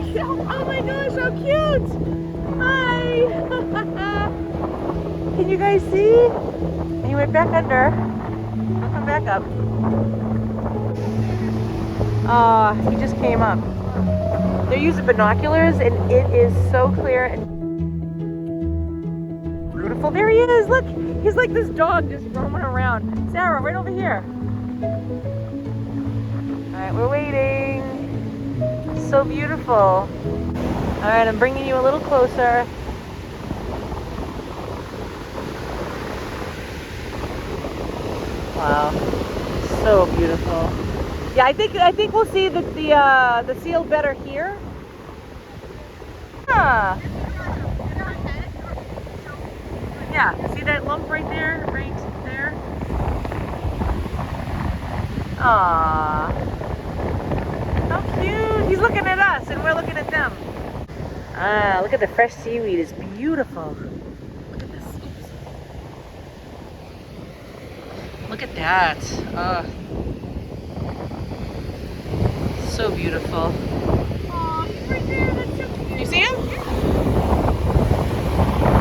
Oh my gosh, how cute! Hi! Can you guys see? He went back under. He'll come back up. He just came up. They're using binoculars and it is so clear and beautiful. There he is, look! He's like this dog just roaming around. Sarah, right over here. Alright, we're waiting. So beautiful. Alright, I'm bringing you a little closer. Wow, so beautiful. Yeah, I think we'll see the seal better here. Ah. Yeah, see that lump right there? Right there? Aww. How cute. He's looking at us and we're looking at them. Ah, look at the fresh seaweed. It's beautiful. Look at this. Look at that. So beautiful. Oh, he's right there. That's so cute. You see him?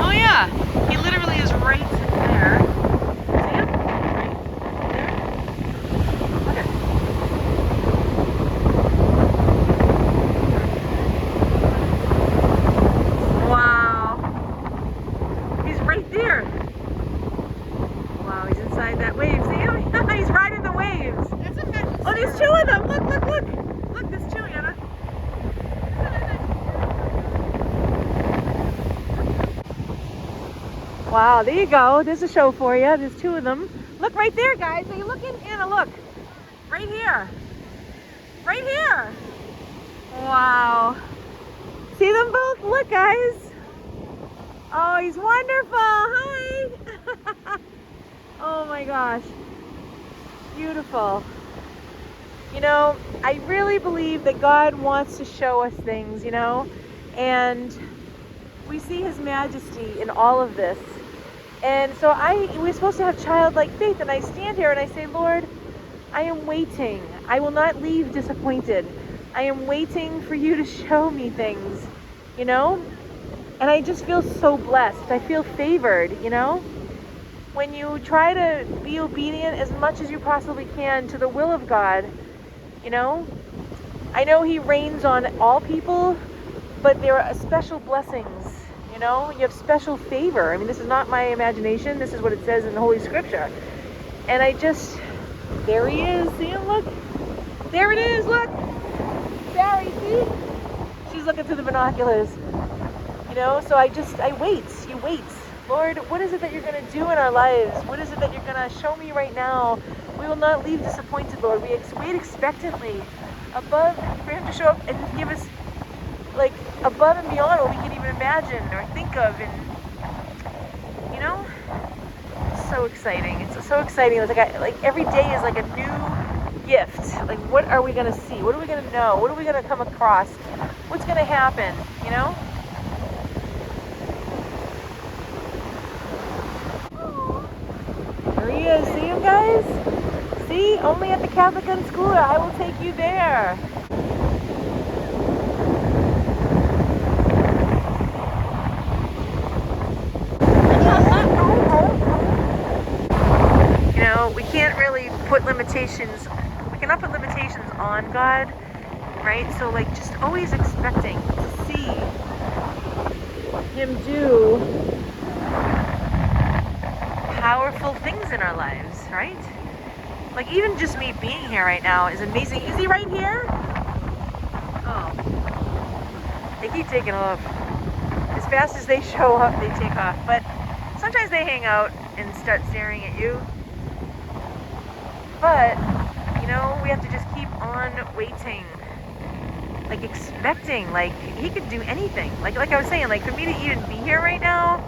Oh yeah. He literally is right there. See him? Right there. Look at it. Wow. He's right there. Wow, he's inside that wave. See him? He's riding the waves. That's a magic. Oh, there's two of them. Look, look, look. Look, there's two, Anna. Wow, there you go. There's a show for you. There's two of them. Look right there, guys. Are you looking? Anna, look. Right here. Right here. Wow. See them both? Look, guys. Oh, he's wonderful. Hi. Oh my gosh. Beautiful. You know, I really believe that God wants to show us things, you know, and we see His majesty in all of this. And so we're supposed to have childlike faith, and I stand here and I say, Lord, I am waiting. I will not leave disappointed. I am waiting for you to show me things, you know? And I just feel so blessed. I feel favored, you know? When you try to be obedient as much as you possibly can to the will of God, you know? I know He reigns on all people, but there are special blessings, you know? You have special favor. I mean, this is not my imagination. This is what it says in the Holy Scripture. And there he is. See him? Look. There it is. Look. Barry, see? She's looking through the binoculars. You know, so I wait. You wait. Lord, what is it that you're going to do in our lives? What is it that you're going to show me right now? We will not leave disappointed, Lord. We wait expectantly for Him to show up and give us, like, above and beyond what we can even imagine or think of. And, you know, it's so exciting. It's so exciting. It's like every day is like a new gift. Like, what are we going to see? What are we going to know? What are we going to come across? What's going to happen, you know? There he is. See him, guys? See? Only at the Catholic Unschooler. I will take you there. You know, we can't really put limitations. We cannot put limitations on God, right? So, like, just always expecting to see Him do powerful things in our lives, right? Like, even just me being here right now is amazing. Is he right here? Oh. They keep taking off. As fast as they show up, they take off. But sometimes they hang out and start staring at you. But, you know, we have to just keep on waiting. Like, expecting. Like, He could do anything. Like I was saying, like, for me to even be here right now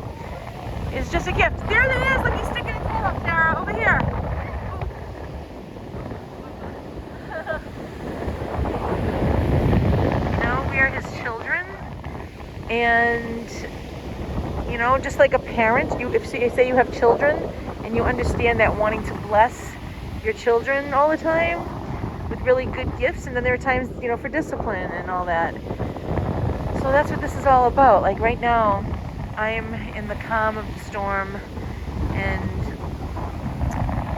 is just a gift. There it is! Look, he's sticking his head up, Sarah. Over here. You know, we are His children. And, you know, just like a parent, if say you have children and you understand that wanting to bless your children all the time with really good gifts, and then there are times, you know, for discipline and all that. So that's what this is all about. Like right now, I'm in the calm of the storm, and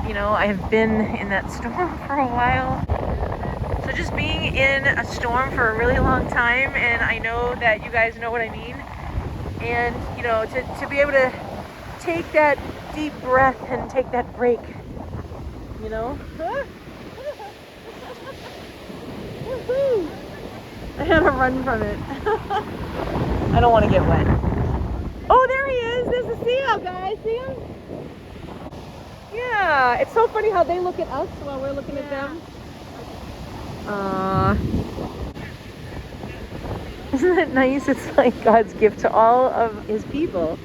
you know, I have been in that storm for a while. So just being in a storm for a really long time, and I know that you guys know what I mean. And you know, to be able to take that deep breath and take that break, you know. Woohoo! I had to run from it. I don't want to get wet. Oh, there he is. There's a seal, guys. See him? Yeah. It's so funny how they look at us while we're looking at them. Isn't that nice? It's like God's gift to all of his people.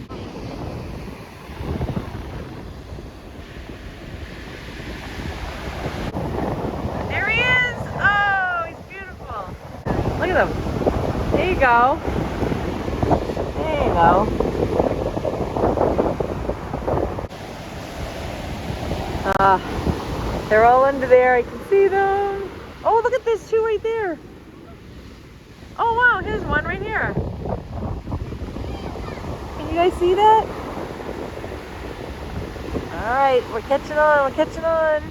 There he is. Oh, he's beautiful. Look at him. There you go. There you go. They're all under there. I can see them. Oh, look at this two right there. Oh, wow. Here's one right here. Can you guys see that? All right. We're catching on. We're catching on.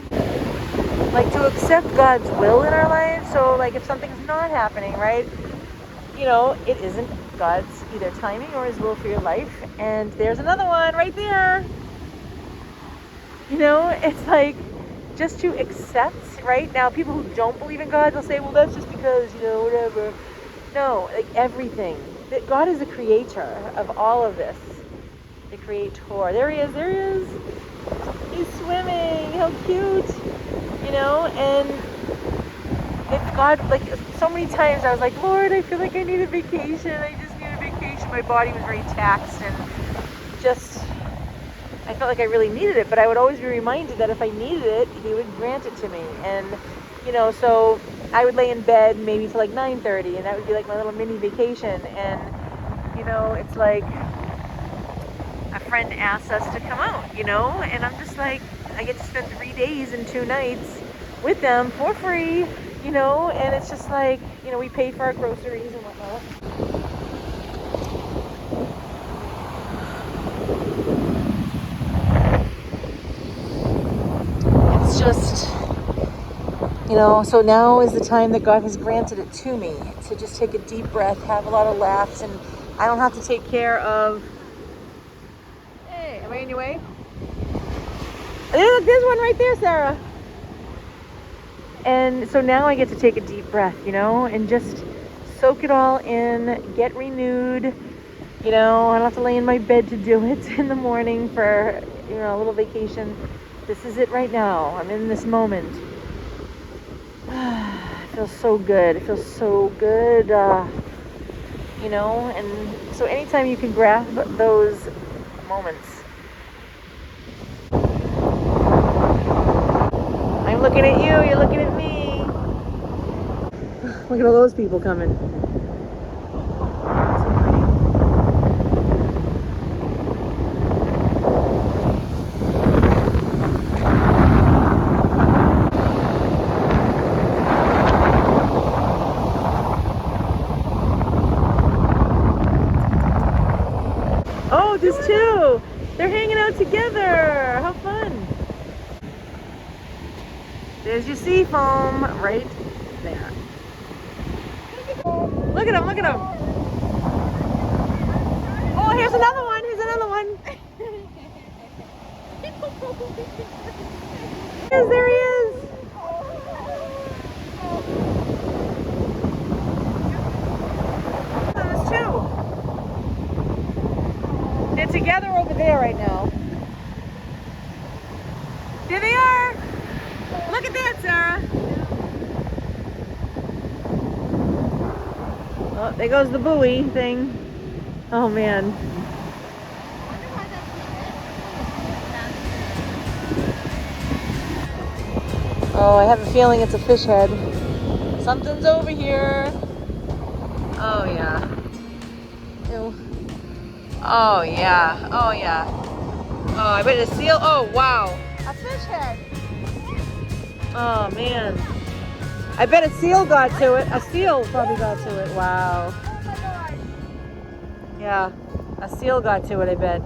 Like, to accept God's will in our lives. So, like, if something's not happening, right? You know, it isn't God's either timing or his will for your life. And there's another one right there. You know, it's like just to accept, right? Now, people who don't believe in God, they'll say, well, that's just because, you know, whatever. No, like everything. That God is the creator of all of this. The creator. There he is. There he is. He's swimming. How cute. You know, and it's God, like so many times I was like, Lord, I feel like I need a vacation. I just need a vacation. My body was very taxed and just, I felt like I really needed it, but I would always be reminded that if I needed it, he would grant it to me. And, you know, so I would lay in bed maybe till like 9:30, and that would be like my little mini vacation. And, you know, it's like a friend asked us to come out, you know, and I'm just like, I get to spend 3 days and 2 nights with them for free, you know, and it's just like, you know, we pay for our groceries and whatnot. It's just, you know, so now is the time that God has granted it to me to just take a deep breath, have a lot of laughs, and I don't have to take care of. Hey, am I in your way? Look, there's one right there, Sarah. And so now I get to take a deep breath, you know, and just soak it all in, get renewed. You know, I don't have to lay in my bed to do it in the morning for, you know, a little vacation. This is it right now. I'm in this moment. It feels so good. It feels so good, you know, and so anytime you can grab those moments. I'm looking at you, you're looking at me. Look at all those people coming. So pretty. Oh, there's two. They're hanging out together. How fun. There's your sea foam right there. Look at him, look at him. Oh, here's another one, here's another one. Yes, there he is. There's two. They're together over there right now. There they are. Look at that, Sarah. Oh, there goes the buoy thing. Oh, man. Oh, I have a feeling it's a fish head. Something's over here. Oh, yeah. Ew. Oh, yeah. Oh, yeah. Oh, I bet it's a seal. Oh, wow. A fish head. Oh, man. I bet a seal got to it. A seal probably got to it. Wow. Oh my gosh. Yeah, a seal got to it, I bet.